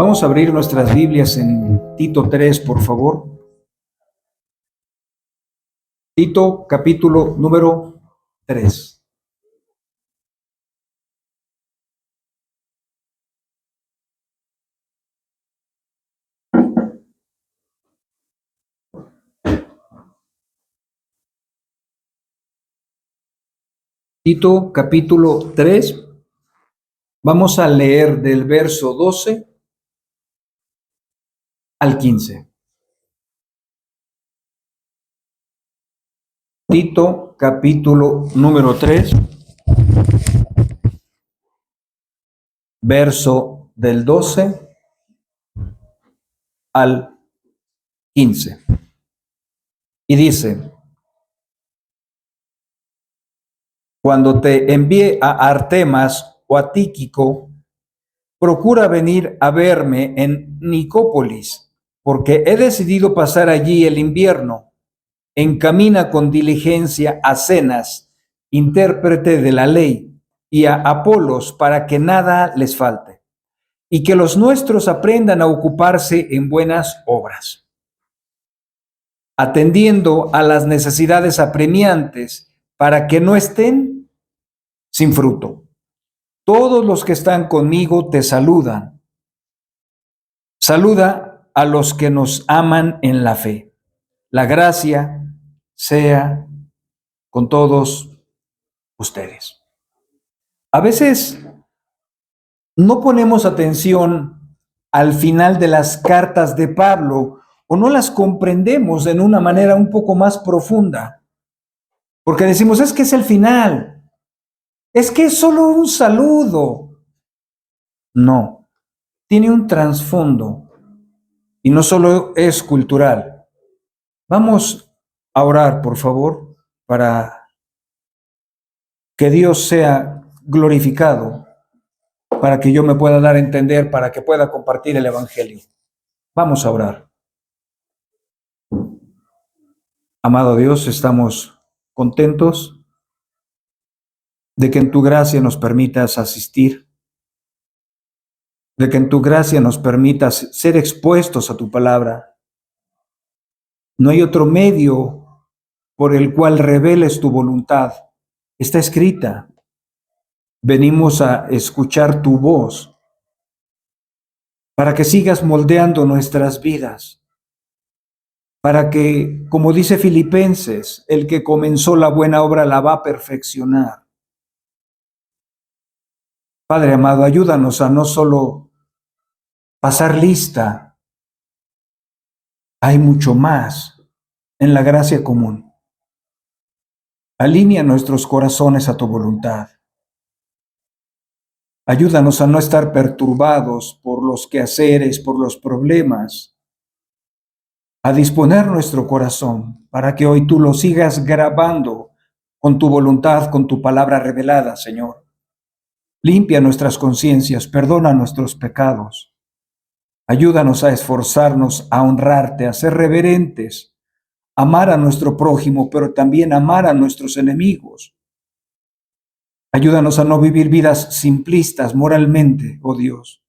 Vamos a abrir nuestras Biblias en Tito 3, por favor. Tito, capítulo número 3. Tito, capítulo 3. Vamos a leer del verso 12 al 15. Tito, capítulo número 3, verso del 12 al 15. Y dice: cuando te envíe a Artemas o a Tíquico, procura venir a verme en Nicópolis, porque he decidido pasar allí el invierno. Encamina con diligencia a Zenas, intérprete de la ley, y a Apolos, para que nada les falte, y que los nuestros aprendan a ocuparse en buenas obras, atendiendo a las necesidades apremiantes, para que no estén sin fruto. Todos los que están conmigo te saludan. Saluda a los que nos aman en la fe. La gracia sea con todos ustedes. A veces no ponemos atención al final de las cartas de Pablo o no las comprendemos en una manera un poco más profunda, porque decimos, es que es el final, es que es solo un saludo. No, tiene un trasfondo y no solo es cultural. Vamos a orar, por favor, para que Dios sea glorificado, para que yo me pueda dar a entender, para que pueda compartir el Evangelio. Vamos a orar. Amado Dios, estamos contentos de que en tu gracia nos permitas asistir, de que en tu gracia nos permitas ser expuestos a tu palabra. No hay otro medio por el cual reveles tu voluntad. Está escrita. Venimos a escuchar tu voz para que sigas moldeando nuestras vidas, para que, como dice Filipenses, el que comenzó la buena obra la va a perfeccionar. Padre amado, ayúdanos a no solo pasar lista, hay mucho más en la gracia común. Alinea nuestros corazones a tu voluntad. Ayúdanos a no estar perturbados por los quehaceres, por los problemas, a disponer nuestro corazón para que hoy tú lo sigas grabando con tu voluntad, con tu palabra revelada, Señor. Limpia nuestras conciencias, perdona nuestros pecados. Ayúdanos a esforzarnos, a honrarte, a ser reverentes, amar a nuestro prójimo, pero también amar a nuestros enemigos. Ayúdanos a no vivir vidas simplistas moralmente, oh Dios.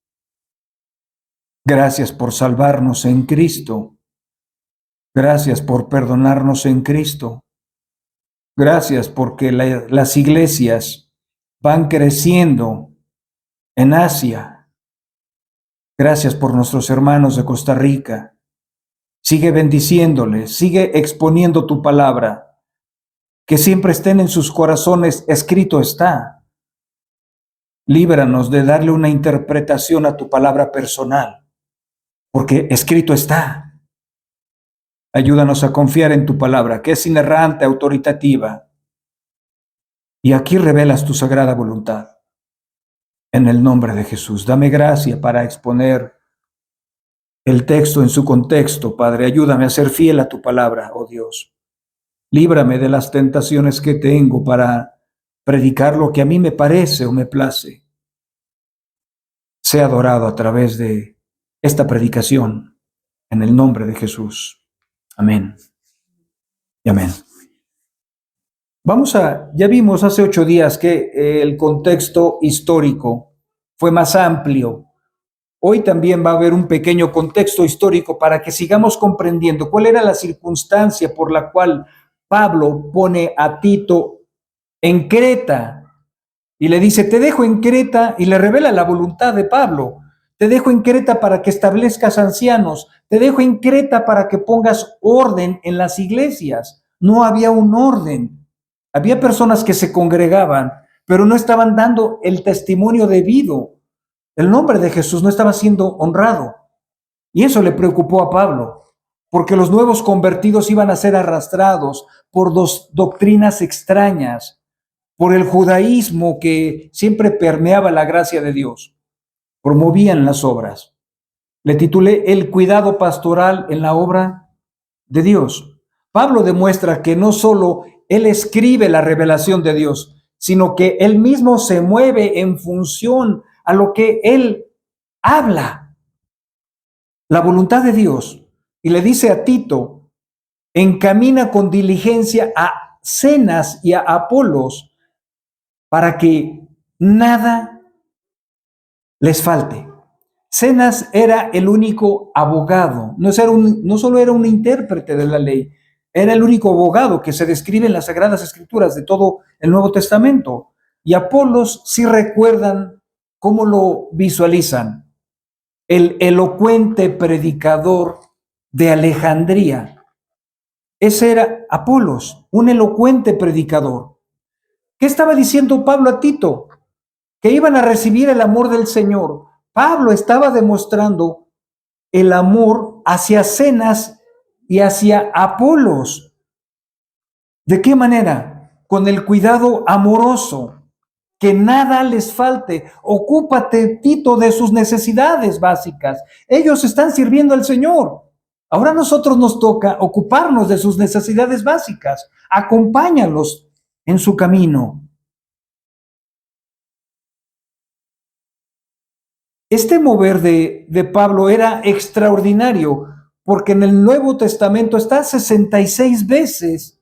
Gracias por salvarnos en Cristo. Gracias por perdonarnos en Cristo. Gracias porque las iglesias van creciendo en Asia. Gracias por nuestros hermanos de Costa Rica. Sigue bendiciéndoles, sigue exponiendo tu palabra. Que siempre estén en sus corazones, escrito está. Líbranos de darle una interpretación a tu palabra personal, porque escrito está. Ayúdanos a confiar en tu palabra, que es inerrante, autoritativa. Y aquí revelas tu sagrada voluntad. En el nombre de Jesús, dame gracia para exponer el texto en su contexto, Padre. Ayúdame a ser fiel a tu palabra, oh Dios. Líbrame de las tentaciones que tengo para predicar lo que a mí me parece o me place. Sea adorado a través de esta predicación, en el nombre de Jesús. Amén. Y amén. Ya vimos hace 8 días que el contexto histórico fue más amplio Hoy también va a haber un pequeño contexto histórico para que sigamos comprendiendo cuál era la circunstancia por la cual Pablo pone a Tito en Creta y le dice, te dejo en Creta, y le revela la voluntad de Pablo. Te dejo en Creta para que establezcas ancianos, te dejo en Creta para que pongas orden en las iglesias. No había un orden. Había personas que se congregaban, pero no estaban dando el testimonio debido. El nombre de Jesús no estaba siendo honrado. Y eso le preocupó a Pablo, porque los nuevos convertidos iban a ser arrastrados por dos doctrinas extrañas, por el judaísmo que siempre permeaba la gracia de Dios. Promovían las obras. Le titulé El cuidado pastoral en la obra de Dios. Pablo demuestra que no solo él escribe la revelación de Dios, sino que él mismo se mueve en función a lo que él habla, la voluntad de Dios. Y le dice a Tito, encamina con diligencia a Zenas y a Apolos para que nada les falte. Zenas era el único abogado, no solo era un intérprete de la ley, era el único abogado que se describe en las Sagradas Escrituras de todo el Nuevo Testamento. Y Apolos, si recuerdan cómo lo visualizan, el elocuente predicador de Alejandría. Ese era Apolos, un elocuente predicador. ¿Qué estaba diciendo Pablo a Tito? Que iban a recibir el amor del Señor. Pablo estaba demostrando el amor hacia Zenas y hacia Apolos. ¿De qué manera? Con el cuidado amoroso, que nada les falte. Ocúpate, Tito, de sus necesidades básicas. Ellos están sirviendo al Señor. Ahora a nosotros nos toca ocuparnos de sus necesidades básicas. Acompáñalos en su camino. Este mover de Pablo era extraordinario, porque en el Nuevo Testamento está 66 veces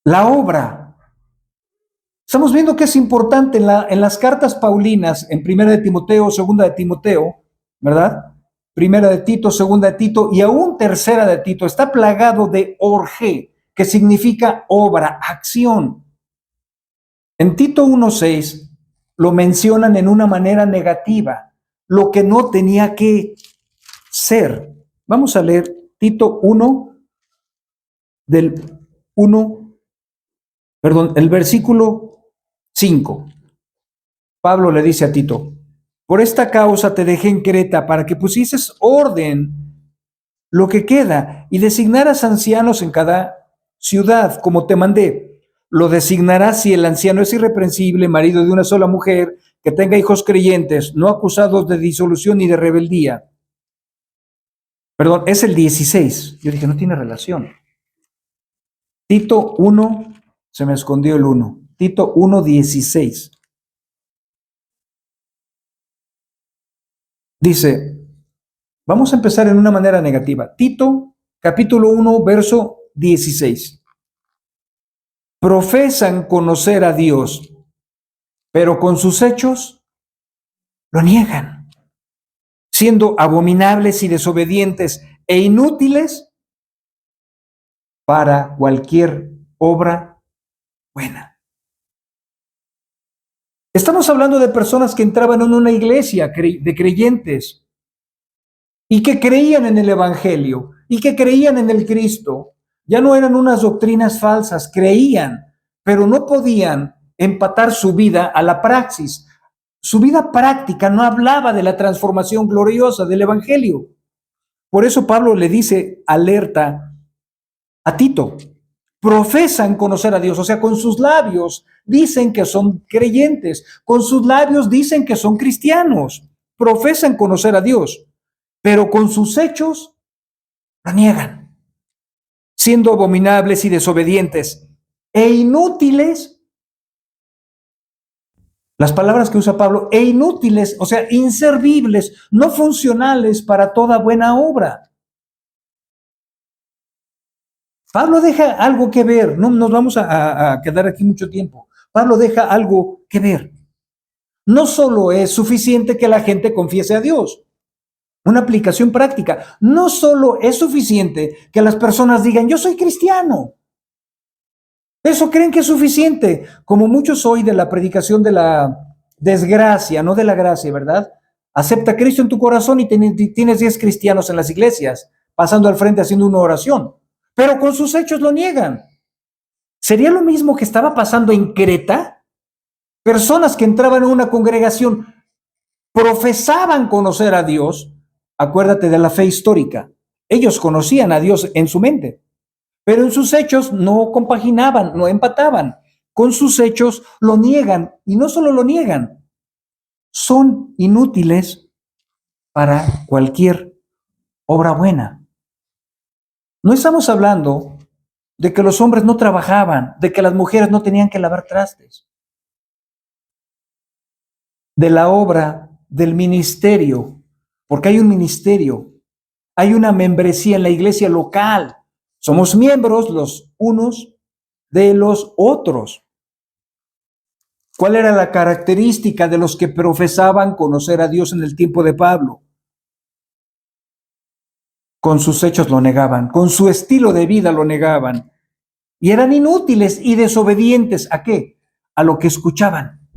la obra. Estamos viendo que es importante en las cartas paulinas, en Primera de Timoteo, Segunda de Timoteo, ¿verdad? Primera de Tito, Segunda de Tito y aún Tercera de Tito, está plagado de orge, que significa obra, acción. En Tito 1:6 lo mencionan en una manera negativa, lo que no tenía que ser. Vamos a leer Tito 1 del 1, perdón, el versículo 5. Pablo le dice a Tito, por esta causa te dejé en Creta para que pusieses orden lo que queda y designaras ancianos en cada ciudad, como te mandé. Lo designarás si el anciano es irreprensible, marido de una sola mujer, que tenga hijos creyentes, no acusados de disolución ni de rebeldía. Perdón, es el 16. Yo dije, no tiene relación. Tito 1, se me escondió el 1. Tito 1:16. Dice, vamos a empezar en una manera negativa. Tito, capítulo 1, verso 16. Profesan conocer a Dios, pero con sus hechos lo niegan, siendo abominables y desobedientes e inútiles para cualquier obra buena. Estamos hablando de personas que entraban en una iglesia de creyentes y que creían en el Evangelio y que creían en el Cristo. Ya no eran unas doctrinas falsas, creían, pero no podían empatar su vida a la praxis. Su vida práctica no hablaba de la transformación gloriosa del Evangelio. Por eso Pablo le dice, alerta a Tito, profesan conocer a Dios, o sea, con sus labios dicen que son creyentes, con sus labios dicen que son cristianos, profesan conocer a Dios, pero con sus hechos lo niegan, siendo abominables y desobedientes e inútiles. Las palabras que usa Pablo, e inútiles, o sea, inservibles, no funcionales para toda buena obra. Pablo deja algo que ver, no nos vamos a quedar aquí mucho tiempo. Pablo deja algo que ver. no solo es suficiente que la gente confiese a Dios. Una aplicación práctica. No solo es suficiente que las personas digan, yo soy cristiano. Eso creen que es suficiente. Como muchos hoy de la predicación de la desgracia, no de la gracia, ¿verdad? Acepta a Cristo en tu corazón y tienes 10 cristianos en las iglesias, pasando al frente haciendo una oración. Pero con sus hechos lo niegan. ¿Sería lo mismo que estaba pasando en Creta? Personas que entraban en una congregación profesaban conocer a Dios. Acuérdate de la fe histórica. Ellos conocían a Dios en su mente, pero en sus hechos no compaginaban, no empataban. Con sus hechos lo niegan, y no solo lo niegan, son inútiles para cualquier obra buena. No estamos hablando de que los hombres no trabajaban, de que las mujeres no tenían que lavar trastes, de la obra del ministerio, porque hay un ministerio, hay una membresía en la iglesia local. Somos miembros los unos de los otros. ¿Cuál era la característica de los que profesaban conocer a Dios en el tiempo de Pablo? Con sus hechos lo negaban, con su estilo de vida lo negaban. Y eran inútiles y desobedientes. ¿A qué? A lo que escuchaban.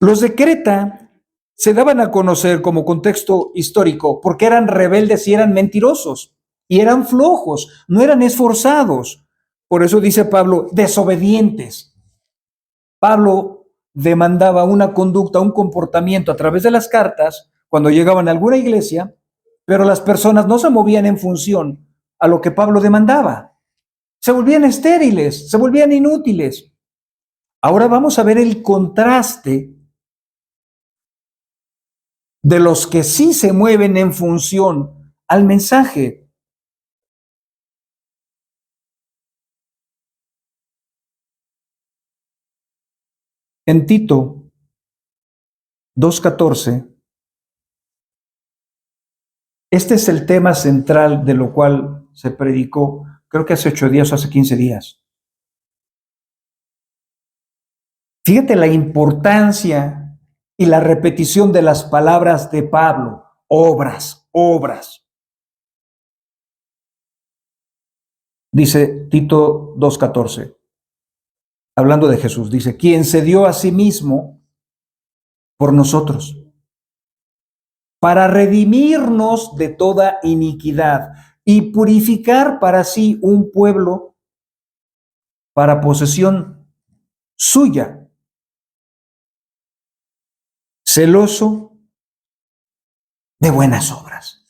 Los de Creta se daban a conocer como contexto histórico porque eran rebeldes y eran mentirosos. Y eran flojos, no eran esforzados. Por eso dice Pablo, desobedientes. Pablo demandaba una conducta, un comportamiento a través de las cartas cuando llegaban a alguna iglesia, pero las personas no se movían en función a lo que Pablo demandaba. Se volvían estériles, se volvían inútiles. Ahora vamos a ver el contraste de los que sí se mueven en función al mensaje. En Tito 2:14, este es el tema central de lo cual se predicó, creo que hace 8 días o hace 15 días. Fíjate la importancia y la repetición de las palabras de Pablo. Obras, obras. Dice Tito 2:14, hablando de Jesús, dice, quien se dio a sí mismo por nosotros, para redimirnos de toda iniquidad y purificar para sí un pueblo para posesión suya, celoso de buenas obras.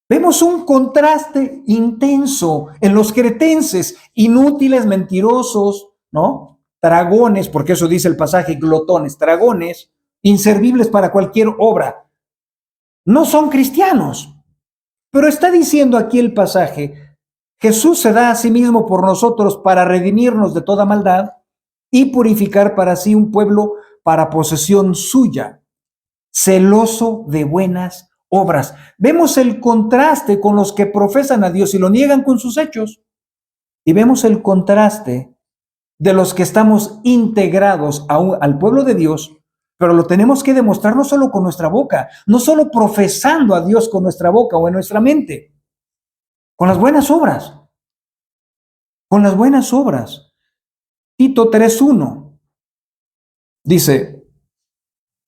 Vemos un contraste intenso en los cretenses, inútiles, mentirosos, ¿no? Dragones, porque eso dice el pasaje, glotones, dragones, inservibles para cualquier obra. No son cristianos, pero está diciendo aquí el pasaje, Jesús se da a sí mismo por nosotros para redimirnos de toda maldad y purificar para sí un pueblo para posesión suya, celoso de buenas obras. Vemos el contraste con los que profesan a Dios y lo niegan con sus hechos. Y vemos el contraste de los que estamos integrados al pueblo de Dios, pero lo tenemos que demostrar no solo con nuestra boca, no solo profesando a Dios con nuestra boca o en nuestra mente, con las buenas obras. Con las buenas obras. Tito 3:1 dice,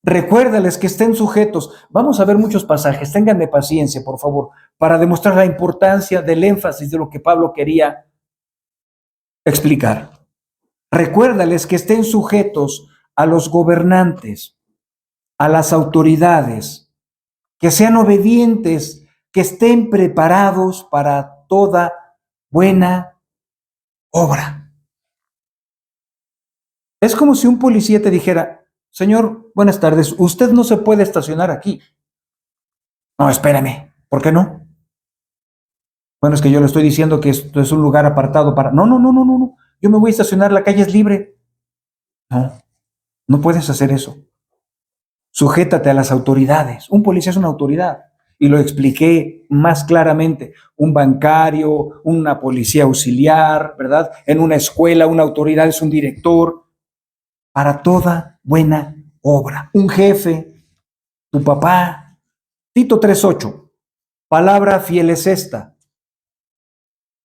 recuérdales que estén sujetos. Vamos a ver muchos pasajes, ténganme paciencia, por favor, para demostrar la importancia del énfasis de lo que Pablo quería explicar. Recuérdales que estén sujetos a los gobernantes, a las autoridades, que sean obedientes, que estén preparados para toda buena obra. Es como si un policía te dijera, señor, buenas tardes, usted no se puede estacionar aquí. No, espérame, ¿por qué no? Bueno, es que yo le estoy diciendo que esto es un lugar apartado para... No, no. Yo me voy a estacionar, la calle es libre. No, no puedes hacer eso. Sujétate a las autoridades. Un policía es una autoridad. Y lo expliqué más claramente. Un bancario, una policía auxiliar, ¿verdad? En una escuela, una autoridad es un director. para toda buena obra. Un jefe, tu papá. Tito 3:8. Palabra fiel es esta.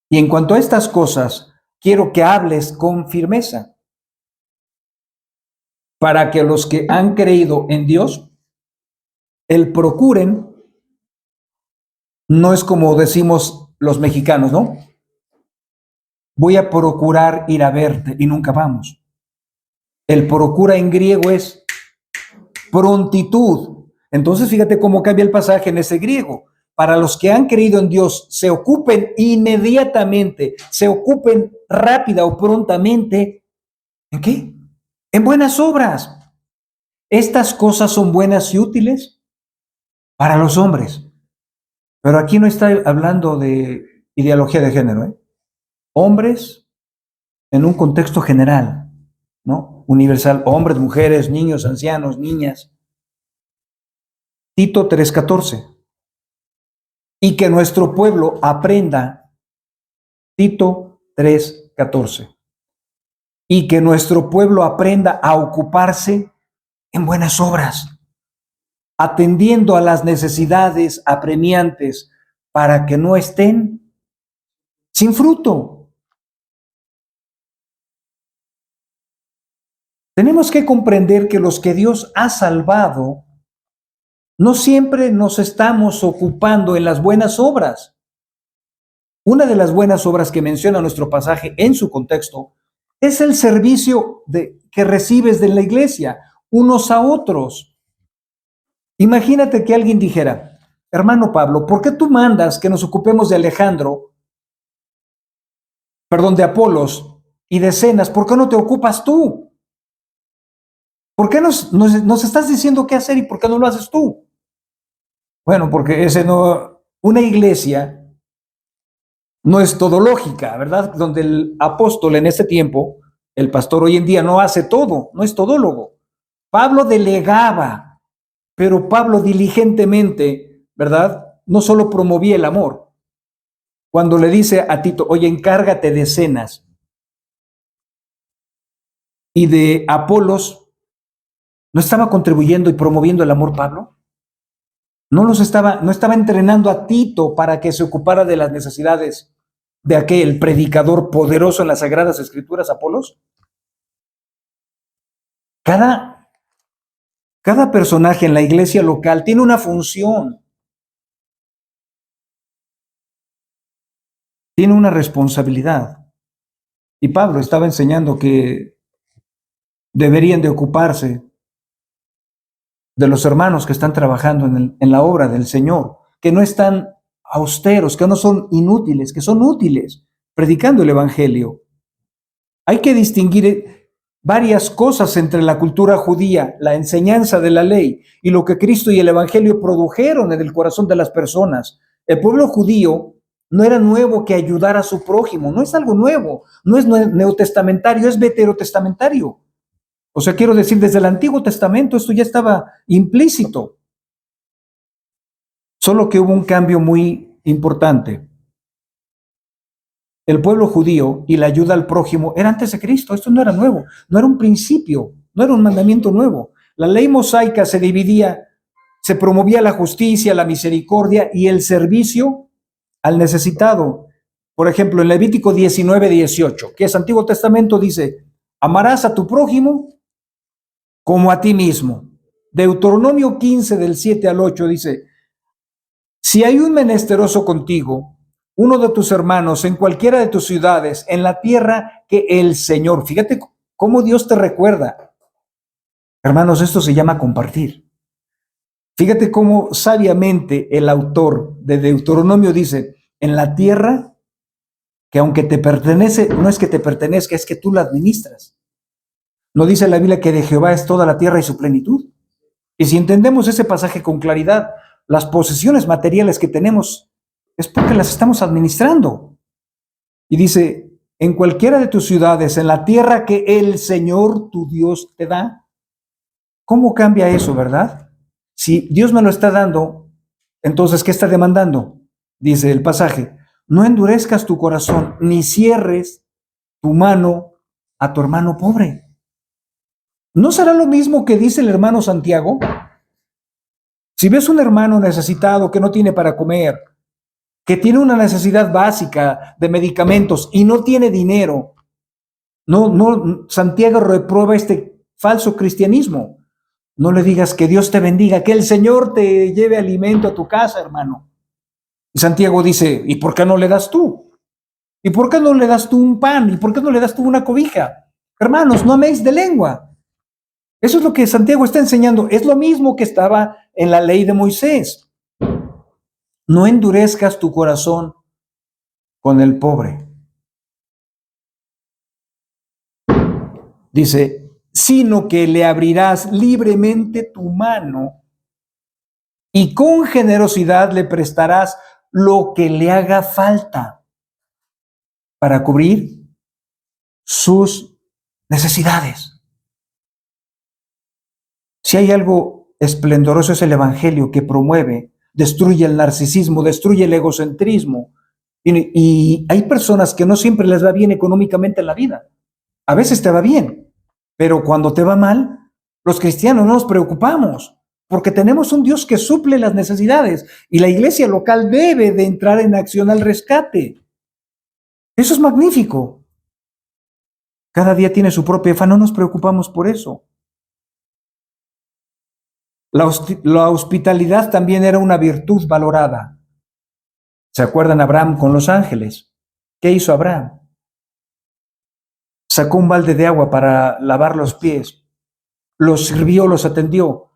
Y en cuanto a estas cosas, quiero que hables con firmeza, para que los que han creído en Dios, el procuren. No es como decimos los mexicanos, ¿no? Voy a procurar ir a verte y nunca vamos. El procura en griego es prontitud. Entonces, fíjate cómo cambia el pasaje en ese griego. Para los que han creído en Dios, se ocupen inmediatamente, se ocupen rápida o prontamente. ¿En qué? En buenas obras. Estas cosas son buenas y útiles para los hombres. Pero aquí no está hablando de ideología de género, ¿eh? Hombres en un contexto general, ¿no? Universal, hombres, mujeres, niños, ancianos, niñas. Tito 3:14. Y que nuestro pueblo aprenda, Tito 3:14. Y que nuestro pueblo aprenda a ocuparse en buenas obras, atendiendo a las necesidades apremiantes para que no estén sin fruto. Tenemos que comprender que los que Dios ha salvado, no siempre nos estamos ocupando en las buenas obras. Una de las buenas obras que menciona nuestro pasaje en su contexto es el servicio que recibes de la iglesia, unos a otros. Imagínate que alguien dijera, hermano Pablo, ¿por qué tú mandas que nos ocupemos de de Apolos y de Zenas? ¿Por qué no te ocupas tú? ¿Por qué nos estás diciendo qué hacer y por qué no lo haces tú? Bueno, porque una iglesia no es todológica, ¿verdad? Donde el apóstol en ese tiempo, el pastor hoy en día no hace todo, no es todólogo. Pablo delegaba, pero Pablo diligentemente, ¿verdad? No solo promovía el amor. Cuando le dice a Tito, oye, encárgate de Zenas y de Apolos, ¿no estaba contribuyendo y promoviendo el amor Pablo? No estaba entrenando a Tito para que se ocupara de las necesidades de aquel predicador poderoso en las Sagradas Escrituras, Apolos. Cada personaje en la iglesia local tiene una función, tiene una responsabilidad. Y Pablo estaba enseñando que deberían de ocuparse de los hermanos que están trabajando en la obra del Señor, que no están austeros, que no son inútiles, que son útiles, predicando el Evangelio. Hay que distinguir varias cosas entre la cultura judía, la enseñanza de la ley y lo que Cristo y el Evangelio produjeron en el corazón de las personas. El pueblo judío no era nuevo que ayudar a su prójimo, no es algo nuevo, no es neotestamentario, es veterotestamentario. O sea, quiero decir, desde el Antiguo Testamento esto ya estaba implícito, solo que hubo un cambio muy importante. El pueblo judío y la ayuda al prójimo era antes de Cristo. Esto no era nuevo, no era un principio, no era un mandamiento nuevo. La ley mosaica se dividía, se promovía la justicia, la misericordia y el servicio al necesitado. Por ejemplo, en Levítico 19:18, que es Antiguo Testamento, dice, amarás a tu prójimo como a ti mismo. Deuteronomio 15 del 7 al 8 dice, si hay un menesteroso contigo, uno de tus hermanos en cualquiera de tus ciudades, en la tierra que el Señor, fíjate cómo Dios te recuerda. Hermanos, esto se llama compartir. Fíjate cómo sabiamente el autor de Deuteronomio dice, en la tierra que aunque te pertenece, no es que te pertenezca, es que tú la administras. ¿No dice la Biblia que de Jehová es toda la tierra y su plenitud? Y si entendemos ese pasaje con claridad, las posesiones materiales que tenemos es porque las estamos administrando. Y dice, en cualquiera de tus ciudades, en la tierra que el Señor tu Dios te da. ¿Cómo cambia eso, verdad? Si Dios me lo está dando, entonces, ¿qué está demandando? Dice el pasaje, no endurezcas tu corazón, ni cierres tu mano a tu hermano pobre. ¿No será lo mismo que dice el hermano Santiago? Si ves un hermano necesitado que no tiene para comer, que tiene una necesidad básica de medicamentos y no tiene dinero, Santiago reprueba este falso cristianismo. No le digas que Dios te bendiga, que el Señor te lleve alimento a tu casa, hermano. Y Santiago dice, ¿y por qué no le das tú? ¿Y por qué no le das tú un pan? ¿Y por qué no le das tú una cobija? Hermanos, no améis de lengua. Eso es lo que Santiago está enseñando. Es lo mismo que estaba en la ley de Moisés. No endurezcas tu corazón con el pobre. Dice, sino que le abrirás libremente tu mano y con generosidad le prestarás lo que le haga falta para cubrir sus necesidades. Si hay algo esplendoroso es el Evangelio que promueve, destruye el narcisismo, destruye el egocentrismo. Y hay personas que no siempre les va bien económicamente en la vida. A veces te va bien, pero cuando te va mal, los cristianos no nos preocupamos, porque tenemos un Dios que suple las necesidades y la iglesia local debe de entrar en acción al rescate. Eso es magnífico. Cada día tiene su propia afán, no nos preocupamos por eso. La hospitalidad también era una virtud valorada. ¿Se acuerdan Abraham con los ángeles? ¿Qué hizo Abraham? Sacó un balde de agua para lavar los pies, los sirvió, los atendió.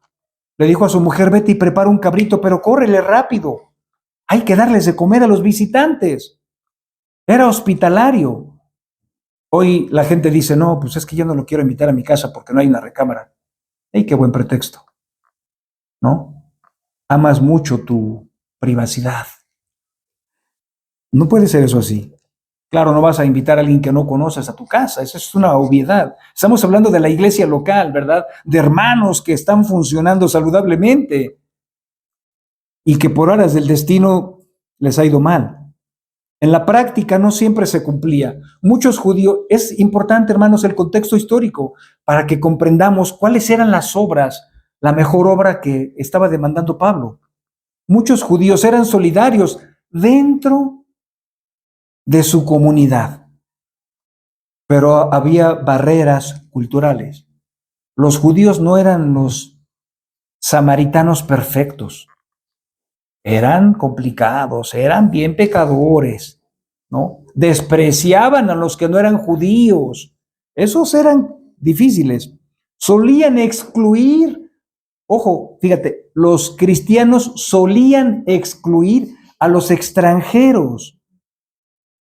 Le dijo a su mujer, vete y prepara un cabrito, pero córrele rápido. Hay que darles de comer a los visitantes. Era hospitalario. Hoy la gente dice, no, pues es que yo no lo quiero invitar a mi casa porque no hay una recámara. ¡Ey, qué buen pretexto! ¿No? Amas mucho tu privacidad. No puede ser eso así. Claro, no vas a invitar a alguien que no conoces a tu casa, eso es una obviedad. Estamos hablando de la iglesia local, ¿verdad? De hermanos que están funcionando saludablemente y que por horas del destino les ha ido mal. En la práctica no siempre se cumplía. Muchos judíos, es importante, hermanos, el contexto histórico para que comprendamos cuáles eran las obras, la mejor obra que estaba demandando Pablo. Muchos judíos eran solidarios dentro de su comunidad, pero había barreras culturales. Los judíos no eran los samaritanos perfectos, eran complicados, eran bien pecadores, ¿no? Despreciaban a los que no eran judíos, esos eran difíciles, solían excluir, ojo, fíjate, los cristianos solían excluir a los extranjeros,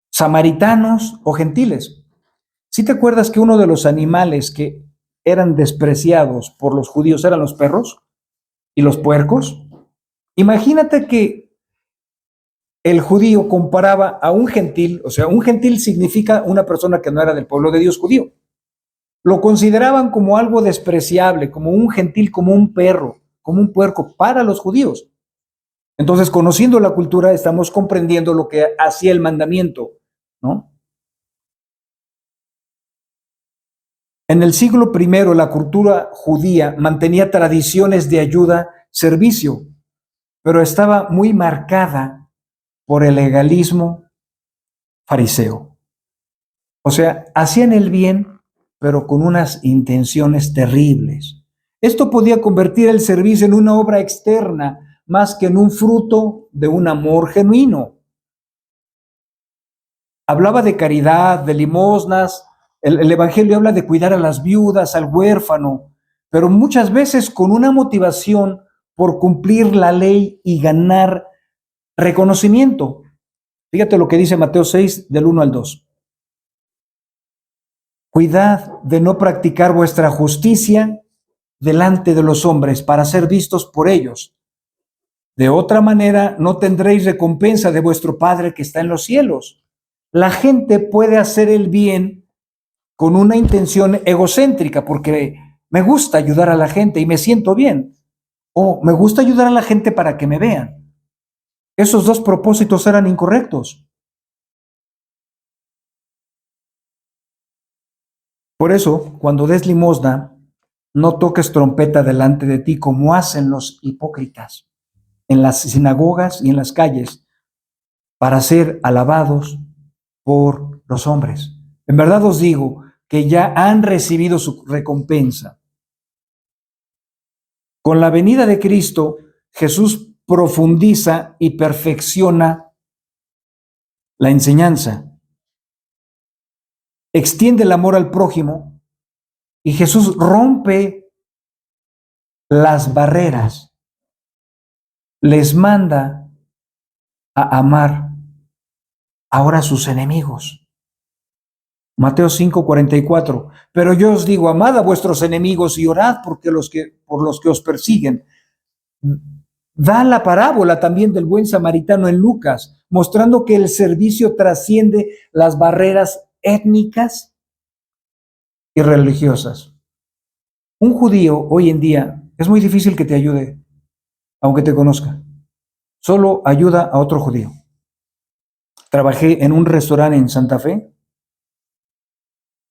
samaritanos o gentiles. ¿Sí te acuerdas que uno de los animales que eran despreciados por los judíos eran los perros y los puercos? Imagínate que el judío comparaba a un gentil, o sea, un gentil significa una persona que no era del pueblo de Dios judío. Lo consideraban como algo despreciable, como un gentil, como un perro, como un puerco para los judíos. Entonces, conociendo la cultura, estamos comprendiendo lo que hacía el mandamiento, ¿no? En el siglo I, la cultura judía mantenía tradiciones de ayuda, servicio, pero estaba muy marcada por el legalismo fariseo. O sea, hacían el bien, pero con unas intenciones terribles. Esto podía convertir el servicio en una obra externa más que en un fruto de un amor genuino. Hablaba de caridad, de limosnas, el Evangelio habla de cuidar a las viudas, al huérfano, pero muchas veces con una motivación por cumplir la ley y ganar reconocimiento. Fíjate lo que dice Mateo 6, del 1 al 2. Cuidad de no practicar vuestra justicia delante de los hombres para ser vistos por ellos. De otra manera, no tendréis recompensa de vuestro Padre que está en los cielos. La gente puede hacer el bien con una intención egocéntrica, porque me gusta ayudar a la gente y me siento bien, o me gusta ayudar a la gente para que me vean. Esos dos propósitos eran incorrectos. Por eso, cuando des limosna, no toques trompeta delante de ti como hacen los hipócritas en las sinagogas y en las calles para ser alabados por los hombres. En verdad os digo que ya han recibido su recompensa. Con la venida de Cristo, Jesús profundiza y perfecciona la enseñanza, extiende el amor al prójimo y Jesús rompe las barreras, les manda a amar ahora a sus enemigos. Mateo 5:44, pero yo os digo, amad a vuestros enemigos y orad por los que os persiguen. Da la parábola también del buen samaritano en Lucas, mostrando que el servicio trasciende las barreras étnicas y religiosas. Un judío hoy en día es muy difícil que te ayude, aunque te conozca. Solo ayuda a otro judío. Trabajé en un restaurante en Santa Fe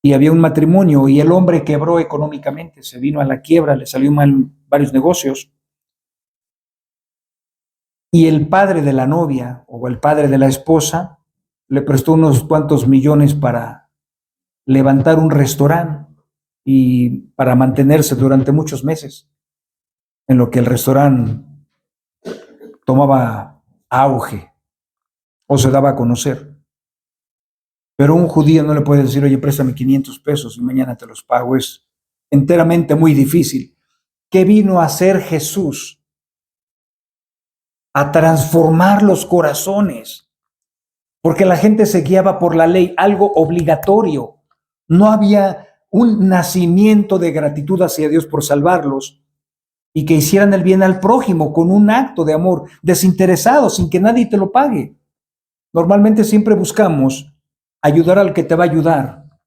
y había un matrimonio y el hombre quebró económicamente, se vino a la quiebra, le salió mal varios negocios. Y el padre de la novia o el padre de la esposa le prestó unos cuantos millones para levantar un restaurante y para mantenerse durante muchos meses, en lo que el restaurante tomaba auge o se daba a conocer. Pero un judío no le puede decir, oye, préstame 500 pesos y mañana te los pago. Es enteramente muy difícil. ¿Qué vino a hacer Jesús? A transformar los corazones, porque la gente se guiaba por la ley, algo obligatorio. No había un nacimiento de gratitud hacia Dios por salvarlos y que hicieran el bien al prójimo con un acto de amor desinteresado, sin que nadie te lo pague. Normalmente siempre buscamos ayudar al que te va a ayudar.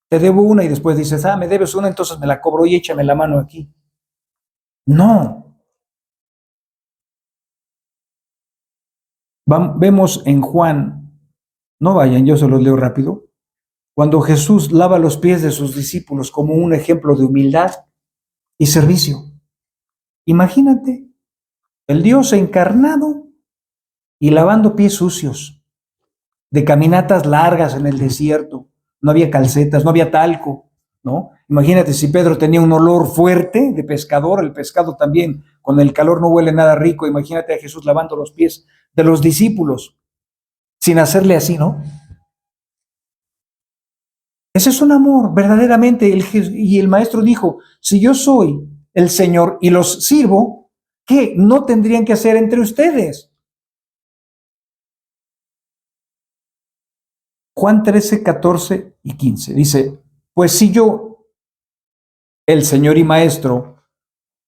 Te debo una y después dices, me debes una, entonces me la cobro y échame la mano aquí. No. Vemos en Juan, no vayan, yo se los leo rápido, cuando Jesús lava los pies de sus discípulos como un ejemplo de humildad y servicio. Imagínate, el Dios encarnado y lavando pies sucios, de caminatas largas en el desierto, no había calcetas, no había talco, ¿no? Imagínate si Pedro tenía un olor fuerte de pescador, el pescado también, con el calor no huele nada rico, imagínate a Jesús lavando los pies de los discípulos, sin hacerle así, ¿no? Ese es un amor, verdaderamente. Y el maestro dijo, si yo soy el Señor y los sirvo, ¿qué no tendrían que hacer entre ustedes? Juan 13, 14 y 15 dice, pues si yo, el Señor y Maestro,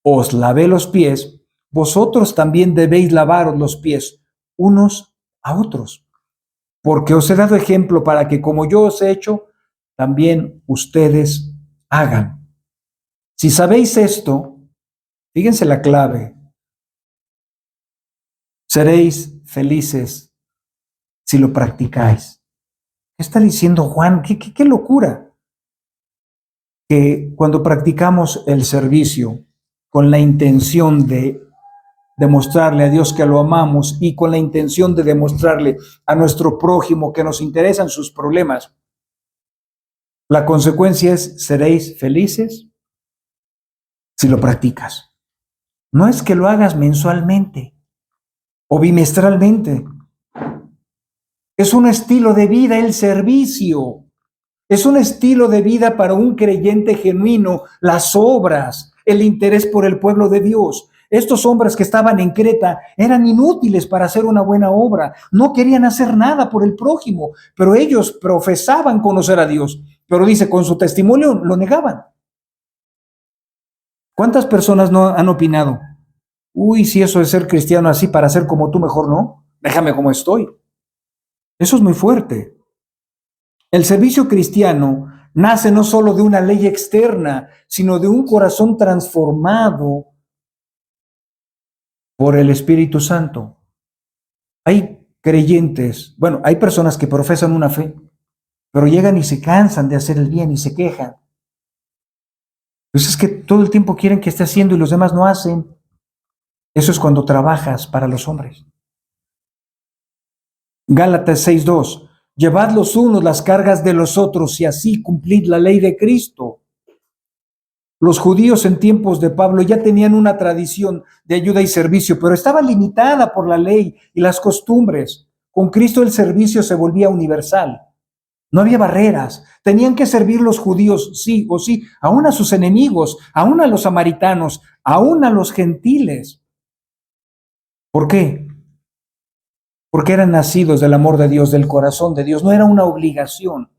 os lavé los pies, vosotros también debéis lavaros los pies unos a otros, porque os he dado ejemplo para que como yo os he hecho, también ustedes hagan. Si sabéis esto, fíjense la clave, seréis felices si lo practicáis. ¿Qué está diciendo Juan? ¿Qué locura? Que cuando practicamos el servicio con la intención de demostrarle a Dios que lo amamos y con la intención de demostrarle a nuestro prójimo que nos interesan sus problemas, la consecuencia es seréis felices si lo practicas. No es que lo hagas mensualmente o bimestralmente. Es un estilo de vida el servicio. Es un estilo de vida para un creyente genuino, las obras, el interés por el pueblo de Dios. Estos hombres que estaban en Creta eran inútiles para hacer una buena obra, no querían hacer nada por el prójimo, pero ellos profesaban conocer a Dios, pero dice, con su testimonio lo negaban. ¿Cuántas personas no han opinado? Uy, si eso es ser cristiano así para ser como tú, mejor no, déjame como estoy. Eso es muy fuerte. El servicio cristiano nace no solo de una ley externa, sino de un corazón transformado por el Espíritu Santo. Hay creyentes, hay personas que profesan una fe, pero llegan y se cansan de hacer el bien y se quejan. Pues es que todo el tiempo quieren que esté haciendo y los demás no hacen. Eso es cuando trabajas para los hombres. Gálatas 6:2. Llevad los unos las cargas de los otros y así cumplid la ley de Cristo. Los judíos en tiempos de Pablo ya tenían una tradición de ayuda y servicio, pero estaba limitada por la ley y las costumbres. Con Cristo el servicio se volvía universal. No había barreras. Tenían que servir los judíos sí o sí, aún a sus enemigos, aún a los samaritanos, aún a los gentiles. ¿Por qué? Porque eran nacidos del amor de Dios, del corazón de Dios. No era una obligación.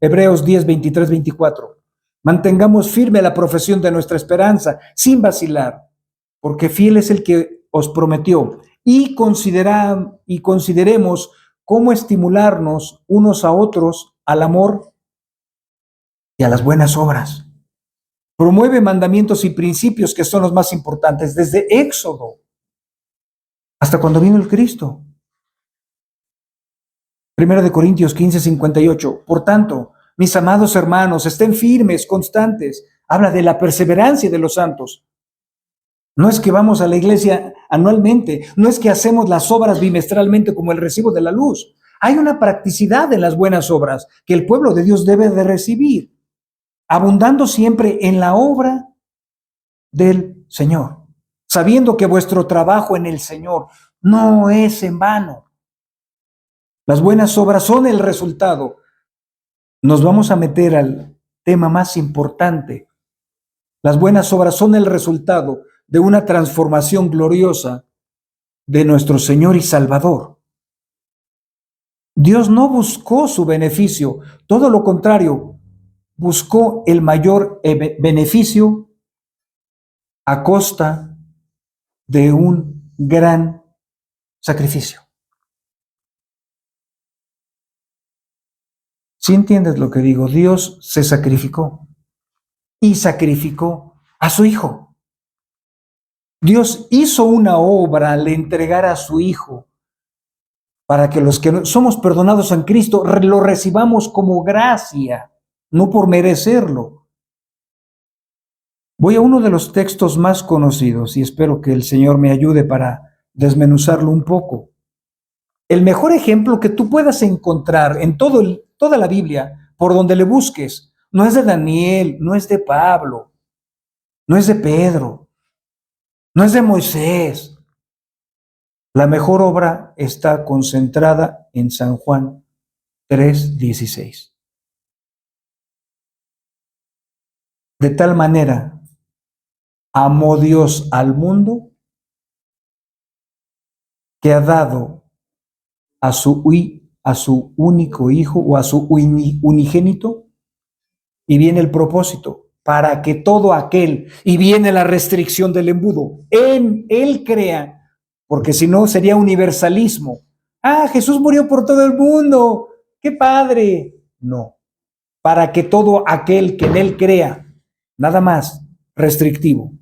Hebreos 10, 23, 24. Mantengamos firme la profesión de nuestra esperanza, sin vacilar, porque fiel es el que os prometió. Y consideremos cómo estimularnos unos a otros al amor y a las buenas obras. Promueve mandamientos y principios que son los más importantes, desde Éxodo hasta cuando vino el Cristo. 1 Corintios 15:58. Por tanto, mis amados hermanos, estén firmes, constantes. Habla de la perseverancia de los santos. No es que vamos a la iglesia anualmente, no es que hacemos las obras bimestralmente como el recibo de la luz. Hay una practicidad en las buenas obras que el pueblo de Dios debe de recibir, abundando siempre en la obra del Señor, sabiendo que vuestro trabajo en el Señor no es en vano. Las buenas obras son el resultado. Nos vamos a meter al tema más importante. Las buenas obras son el resultado de una transformación gloriosa de nuestro Señor y Salvador. Dios no buscó su beneficio, todo lo contrario, buscó el mayor beneficio a costa de un gran sacrificio. ¿Sí entiendes lo que digo? Dios se sacrificó y sacrificó a su Hijo. Dios hizo una obra al entregar a su Hijo para que los que somos perdonados en Cristo lo recibamos como gracia, no por merecerlo. Voy a uno de los textos más conocidos y espero que el Señor me ayude para desmenuzarlo un poco. El mejor ejemplo que tú puedas encontrar en toda la Biblia, por donde le busques, no es de Daniel, no es de Pablo, no es de Pedro, no es de Moisés. La mejor obra está concentrada en San Juan 3:16. De tal manera amó Dios al mundo que ha dado a su único hijo o a su unigénito, y viene el propósito, para que todo aquel, y viene la restricción del embudo, en él crea, porque si no sería universalismo. Ah, Jesús murió por todo el mundo, qué padre. No, para que todo aquel que en él crea, nada más restrictivo,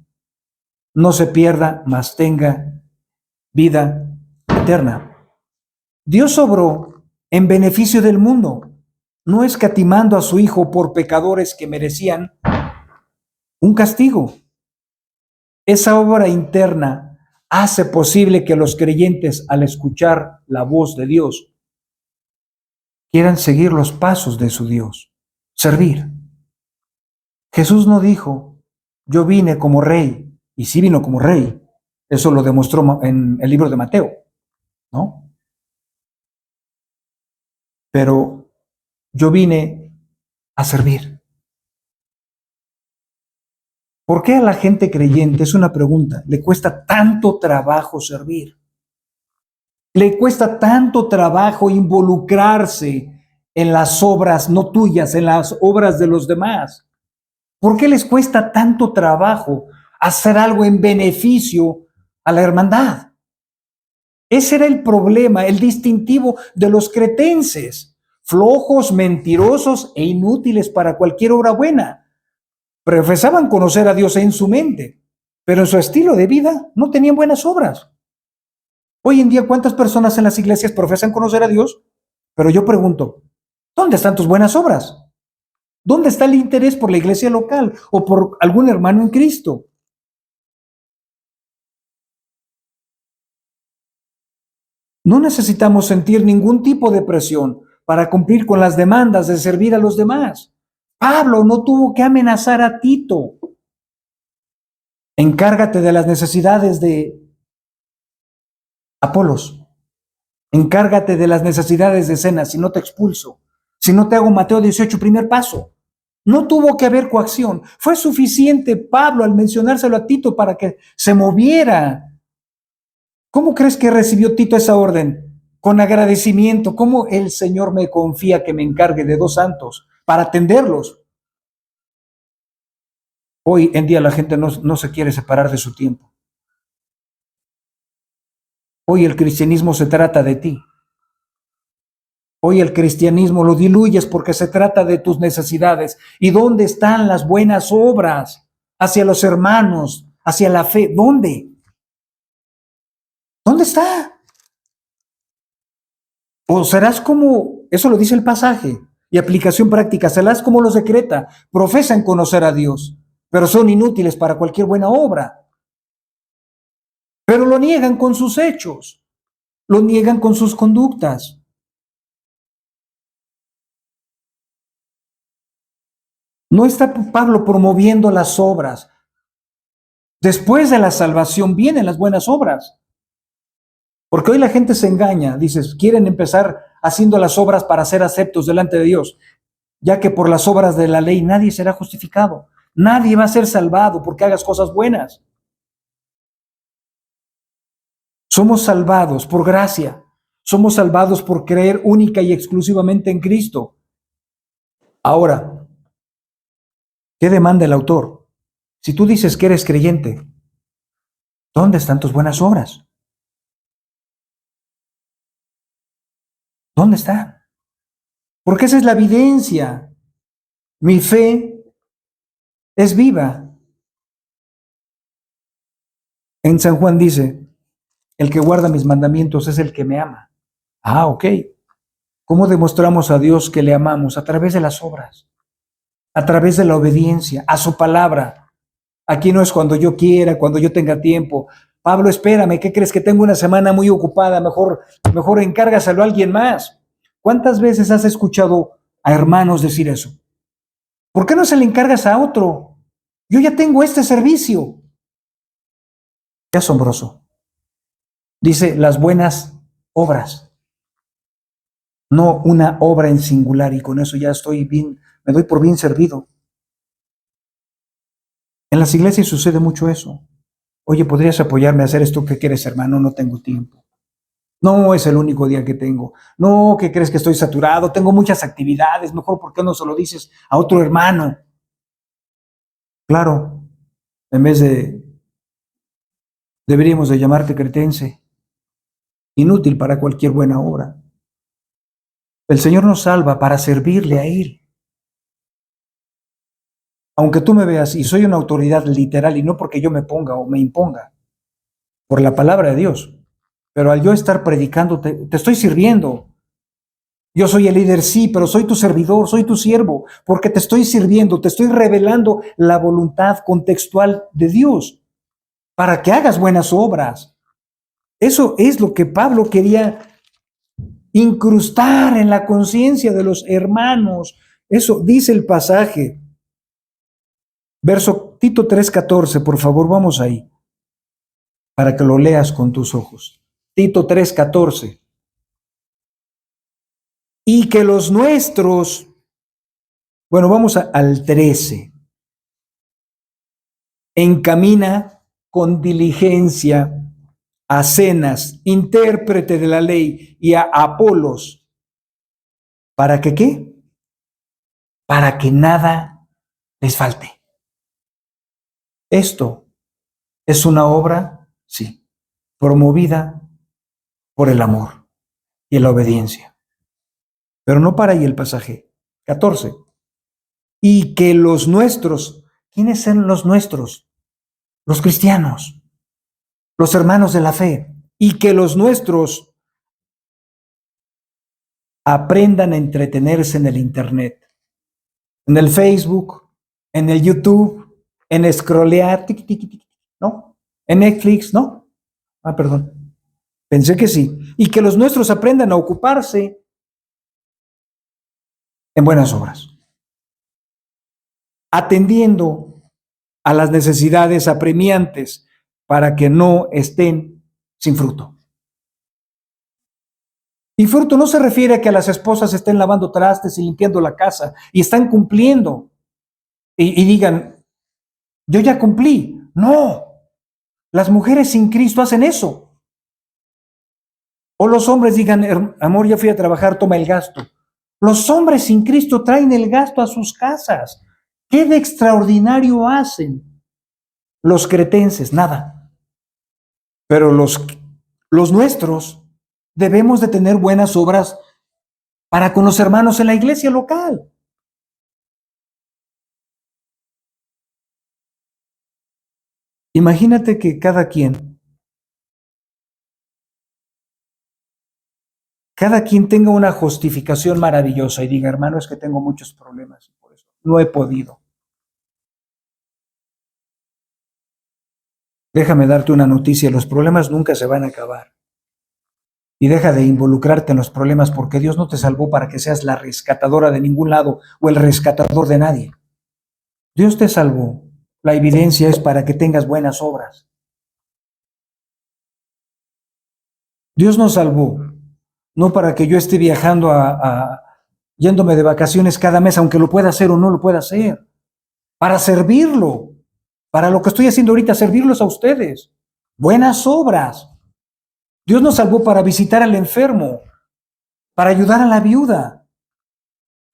no se pierda, mas tenga vida eterna. Dios obró en beneficio del mundo, no escatimando a su Hijo por pecadores que merecían un castigo. Esa obra interna hace posible que los creyentes, al escuchar la voz de Dios, quieran seguir los pasos de su Dios, servir. Jesús no dijo, yo vine como rey, y sí vino como rey. Eso lo demostró en el libro de Mateo, ¿no? Pero yo vine a servir. ¿Por qué a la gente creyente, es una pregunta, le cuesta tanto trabajo servir? Le cuesta tanto trabajo involucrarse en las obras no tuyas, en las obras de los demás. ¿Por qué les cuesta tanto trabajo hacer algo en beneficio a la hermandad? Ese era el problema, el distintivo de los cretenses, flojos, mentirosos e inútiles para cualquier obra buena. Profesaban conocer a Dios en su mente, pero en su estilo de vida no tenían buenas obras. Hoy en día, ¿cuántas personas en las iglesias profesan conocer a Dios? Pero yo pregunto, ¿dónde están tus buenas obras? ¿Dónde está el interés por la iglesia local o por algún hermano en Cristo? No necesitamos sentir ningún tipo de presión para cumplir con las demandas de servir a los demás. Pablo no tuvo que amenazar a Tito. Encárgate de las necesidades de Apolos. Encárgate de las necesidades de Cenas, si no te expulso. Si no te hago Mateo 18, primer paso. No tuvo que haber coacción. Fue suficiente Pablo al mencionárselo a Tito para que se moviera. ¿Cómo crees que recibió Tito esa orden? Con agradecimiento. ¿Cómo el Señor me confía que me encargue de 2 santos para atenderlos? Hoy en día la gente no se quiere separar de su tiempo. Hoy el cristianismo se trata de ti. Hoy el cristianismo lo diluyes porque se trata de tus necesidades. ¿Y dónde están las buenas obras hacia los hermanos, hacia la fe? ¿Dónde? ¿Dónde está? O serás como, eso lo dice el pasaje, y aplicación práctica, serás como los de Creta, profesan conocer a Dios, pero son inútiles para cualquier buena obra. Pero lo niegan con sus hechos, lo niegan con sus conductas. No está Pablo promoviendo las obras. Después de la salvación vienen las buenas obras. Porque hoy la gente se engaña, dices, quieren empezar haciendo las obras para ser aceptos delante de Dios, ya que por las obras de la ley nadie será justificado. Nadie va a ser salvado porque hagas cosas buenas. Somos salvados por gracia. Somos salvados por creer única y exclusivamente en Cristo. Ahora, ¿qué demanda el autor? Si tú dices que eres creyente, ¿dónde están tus buenas obras? ¿Dónde están? Porque esa es la evidencia. Mi fe es viva. En San Juan dice, el que guarda mis mandamientos es el que me ama. Ah, ok. ¿Cómo demostramos a Dios que le amamos? A través de las obras, a través de la obediencia, a su palabra. Aquí no es cuando yo quiera, cuando yo tenga tiempo. Pablo, espérame, ¿qué crees? Que tengo una semana muy ocupada, mejor encárgaselo a alguien más. ¿Cuántas veces has escuchado a hermanos decir eso? ¿Por qué no se le encargas a otro? Yo ya tengo este servicio. Qué asombroso. Dice las buenas obras, no una obra en singular, y con eso ya estoy bien, me doy por bien servido. En las iglesias sucede mucho eso. Oye, ¿podrías apoyarme a hacer esto? ¿Qué quieres, hermano? No tengo tiempo. No, es el único día que tengo. No, ¿qué crees? Que estoy saturado, tengo muchas actividades, mejor ¿por qué no se lo dices a otro hermano? Claro, en vez de, deberíamos de llamarte cretense, inútil para cualquier buena obra. El Señor nos salva para servirle a Él. Aunque tú me veas y soy una autoridad literal y no porque yo me ponga o me imponga, por la palabra de Dios, pero al yo estar predicando te estoy sirviendo. Yo soy el líder, sí, pero soy tu servidor, soy tu siervo, porque te estoy sirviendo, te estoy revelando la voluntad contextual de Dios para que hagas buenas obras. Eso es lo que Pablo quería incrustar en la conciencia de los hermanos. Eso dice el pasaje. Verso Tito 3:14, por favor, vamos ahí, para que lo leas con tus ojos. Tito 3:14. Y que los nuestros, bueno, vamos al 13. Encamina con diligencia a Zenas, intérprete de la ley, y a Apolos. ¿Para que qué? Para que nada les falte. Esto es una obra, sí, promovida por el amor y la obediencia. Pero no para ahí el pasaje. 14. Y que los nuestros, ¿quiénes son los nuestros? Los cristianos, los hermanos de la fe. Y que los nuestros aprendan a entretenerse en el Internet. en el Facebook, en el YouTube, en scrollear, tic, tic, tic, ¿no? En Netflix, ¿no? Perdón. Pensé que sí. Y que los nuestros aprendan a ocuparse en buenas obras, atendiendo a las necesidades apremiantes para que no estén sin fruto. Y fruto no se refiere a que las esposas estén lavando trastes y limpiando la casa y están cumpliendo y digan, yo ya cumplí. No, las mujeres sin Cristo hacen eso. O los hombres digan, amor, ya fui a trabajar, toma el gasto. Los hombres sin Cristo traen el gasto a sus casas. ¿Qué de extraordinario hacen? Los cretenses, nada. Pero los nuestros debemos de tener buenas obras para con los hermanos en la iglesia local. Imagínate que cada quien tenga una justificación maravillosa y diga, hermano, es que tengo muchos problemas y por eso no he podido. Déjame darte una noticia, los problemas nunca se van a acabar. Y deja de involucrarte en los problemas porque Dios no te salvó para que seas la rescatadora de ningún lado o el rescatador de nadie. Dios te salvó. La evidencia es para que tengas buenas obras. Dios nos salvó, no para que yo esté viajando yéndome de vacaciones cada mes, aunque lo pueda hacer o no lo pueda hacer, para servirlo, para lo que estoy haciendo ahorita, servirlos a ustedes. Buenas obras. Dios nos salvó para visitar al enfermo, para ayudar a la viuda,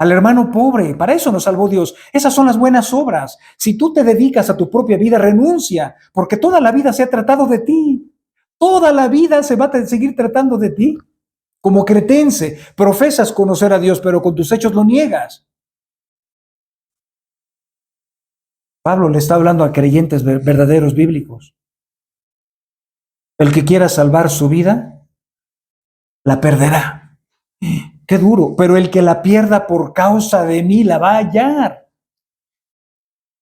al hermano pobre. Para eso nos salvó Dios. Esas son las buenas obras. Si tú te dedicas a tu propia vida, renuncia, porque toda la vida se ha tratado de ti. Toda la vida se va a seguir tratando de ti. Como cretense, profesas conocer a Dios, pero con tus hechos lo niegas. Pablo le está hablando a creyentes verdaderos bíblicos. El que quiera salvar su vida, la perderá. Qué duro, pero el que la pierda por causa de mí, la va a hallar.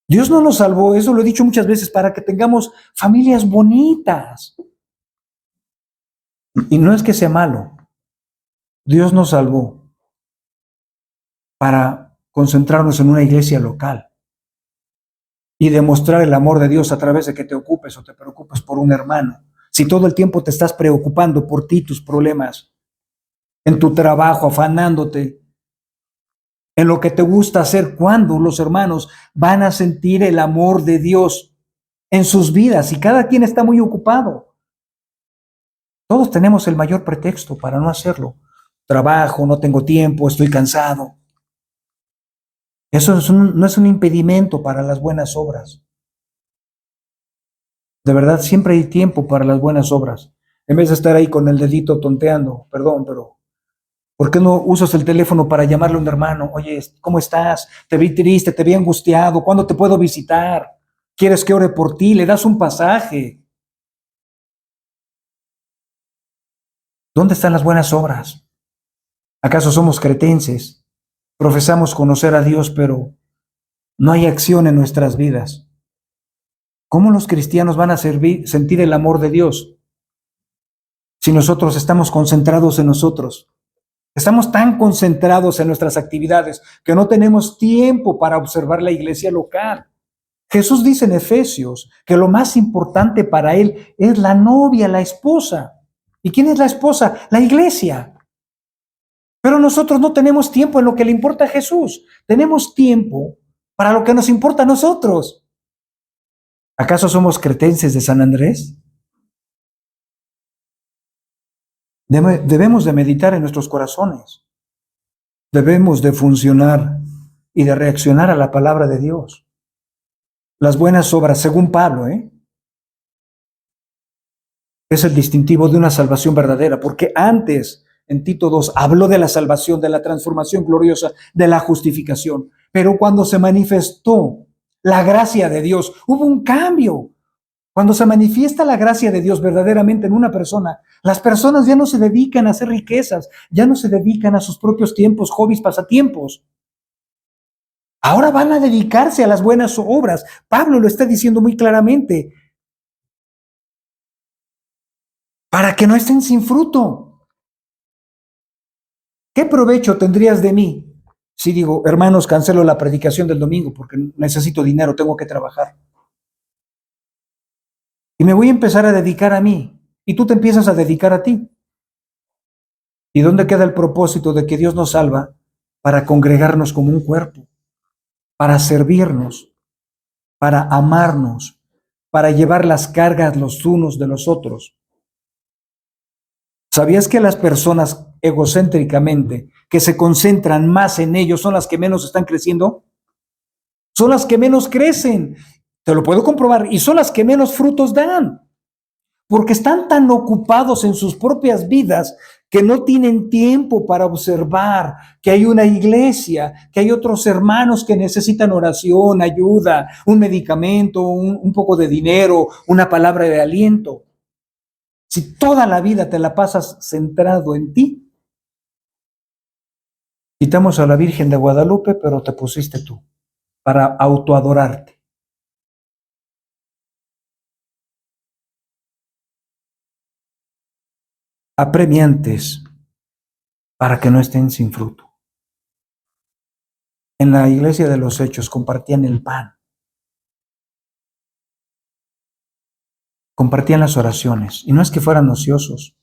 Dios no nos salvó, eso lo he dicho muchas veces, para que tengamos familias bonitas. Y no es que sea malo. Dios nos salvó para concentrarnos en una iglesia local y demostrar el amor de Dios a través de que te ocupes o te preocupes por un hermano. Si todo el tiempo te estás preocupando por ti, tus problemas, en tu trabajo, afanándote, en lo que te gusta hacer, ¿cuándo los hermanos van a sentir el amor de Dios en sus vidas? Y cada quien está muy ocupado. Todos tenemos el mayor pretexto para no hacerlo. Trabajo, no tengo tiempo, estoy cansado. Eso no es un impedimento para las buenas obras. De verdad, siempre hay tiempo para las buenas obras. En vez de estar ahí con el dedito tonteando, perdón, pero ¿por qué no usas el teléfono para llamarle a un hermano? Oye, ¿cómo estás? Te vi triste, te vi angustiado. ¿Cuándo te puedo visitar? ¿Quieres que ore por ti? Le das un pasaje. ¿Dónde están las buenas obras? ¿Acaso somos cretenses? Profesamos conocer a Dios, pero no hay acción en nuestras vidas. ¿Cómo los cristianos van a sentir el amor de Dios si nosotros estamos concentrados en nosotros? Estamos tan concentrados en nuestras actividades que no tenemos tiempo para observar la iglesia local. Jesús dice en Efesios que lo más importante para él es la novia, la esposa. ¿Y quién es la esposa? La iglesia. Pero nosotros no tenemos tiempo en lo que le importa a Jesús. Tenemos tiempo para lo que nos importa a nosotros. ¿Acaso somos cretenses de San Andrés? Debemos de meditar en nuestros corazones. Debemos de funcionar y de reaccionar a la palabra de Dios. Las buenas obras, según Pablo, es el distintivo de una salvación verdadera, porque antes, en Tito 2, habló de la salvación, de la transformación gloriosa, de la justificación. Pero cuando se manifestó la gracia de Dios, hubo un cambio. Cuando se manifiesta la gracia de Dios verdaderamente en una persona, las personas ya no se dedican a hacer riquezas, ya no se dedican a sus propios tiempos, hobbies, pasatiempos. Ahora van a dedicarse a las buenas obras. Pablo lo está diciendo muy claramente, para que no estén sin fruto. ¿Qué provecho tendrías de mí si digo, hermanos, cancelo la predicación del domingo porque necesito dinero, tengo que trabajar? Y me voy a empezar a dedicar a mí, y tú te empiezas a dedicar a ti. ¿Y dónde queda el propósito de que Dios nos salva? Para congregarnos como un cuerpo, para servirnos, para amarnos, para llevar las cargas los unos de los otros. ¿Sabías que las personas egocéntricamente que se concentran más en ellos son las que menos están creciendo? Son las que menos crecen. Te lo puedo comprobar. Y son las que menos frutos dan. Porque están tan ocupados en sus propias vidas que no tienen tiempo para observar que hay una iglesia, que hay otros hermanos que necesitan oración, ayuda, un medicamento, un poco de dinero, una palabra de aliento. Si toda la vida te la pasas centrado en ti, quitamos a la Virgen de Guadalupe, pero te pusiste tú para autoadorarte. Apremiantes para que no estén sin fruto. En la iglesia de los Hechos compartían el pan, compartían las oraciones, y no es que fueran ociosos.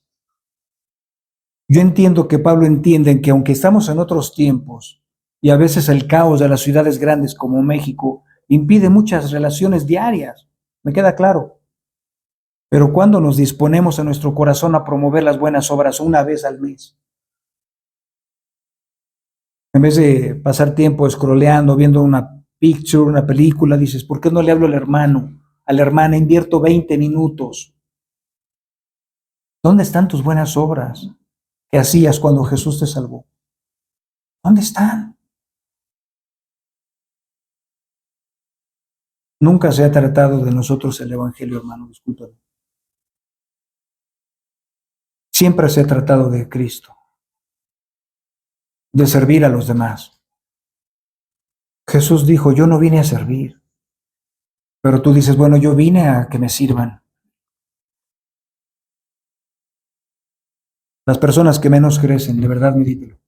Yo entiendo que Pablo entiende que aunque estamos en otros tiempos, y a veces el caos de las ciudades grandes como México impide muchas relaciones diarias, me queda claro. Pero cuando nos disponemos en nuestro corazón a promover las buenas obras una vez al mes, en vez de pasar tiempo scrolleando, viendo una picture, una película, dices, ¿por qué no le hablo al hermano? A la hermana, invierto 20 minutos. ¿Dónde están tus buenas obras que hacías cuando Jesús te salvó? ¿Dónde están? Nunca se ha tratado de nosotros el Evangelio, hermano, discúlpame. Siempre se ha tratado de Cristo, de servir a los demás. Jesús dijo, yo no vine a servir, pero tú dices, bueno, yo vine a que me sirvan. Las personas que menos crecen, de verdad, medítelo.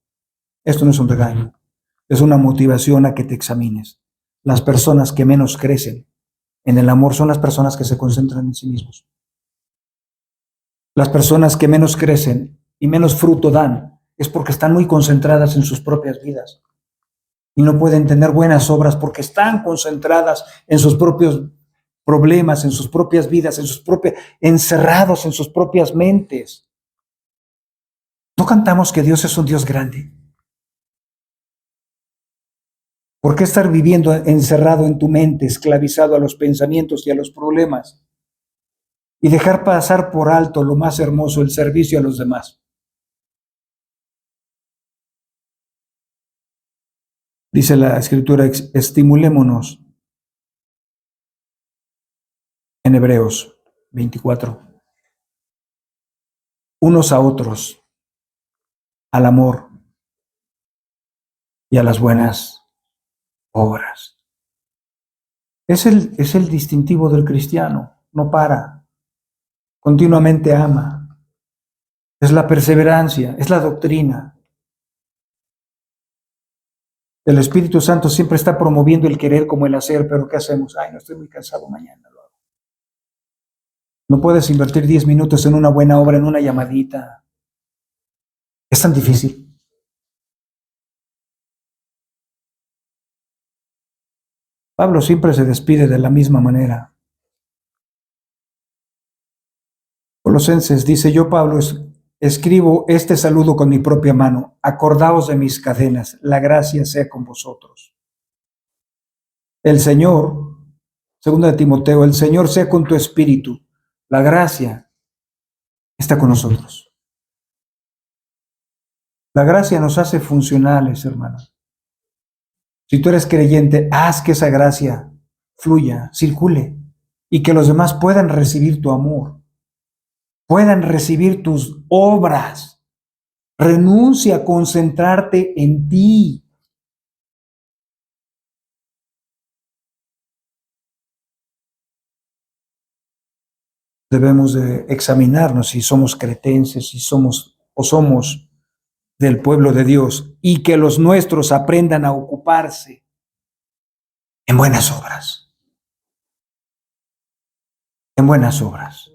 Esto no es un regaño, es una motivación a que te examines. Las personas que menos crecen en el amor son las personas que se concentran en sí mismos. Las personas que menos crecen y menos fruto dan es porque están muy concentradas en sus propias vidas y no pueden tener buenas obras porque están concentradas en sus propios problemas, en sus propias vidas, encerrados en sus propias mentes. ¿No cantamos que Dios es un Dios grande? ¿Por qué estar viviendo encerrado en tu mente, esclavizado a los pensamientos y a los problemas? Y dejar pasar por alto lo más hermoso, el servicio a los demás. Dice la Escritura, estimulémonos en Hebreos 24, unos a otros, al amor y a las buenas obras. Es el distintivo del cristiano, no para, continuamente ama. Es la perseverancia, es la doctrina. El Espíritu Santo siempre está promoviendo el querer como el hacer, pero ¿qué hacemos? Ay, no, estoy muy cansado, mañana lo hago. No puedes invertir 10 minutos en una buena obra, en una llamadita. Es tan difícil. Pablo siempre se despide de la misma manera. Colosenses dice, yo Pablo escribo este saludo con mi propia mano, acordaos de mis cadenas, la gracia sea con vosotros. El Señor, segundo de Timoteo, el Señor sea con tu espíritu, la gracia está con nosotros. La gracia nos hace funcionales, hermanos. Si tú eres creyente, haz que esa gracia fluya, circule, y que los demás puedan recibir tu amor, puedan recibir tus obras. Renuncia a concentrarte en ti. debemos de examinarnos si somos cretenses, si somos o somos del pueblo de Dios, y que los nuestros aprendan a ocuparse en buenas obras, en buenas obras.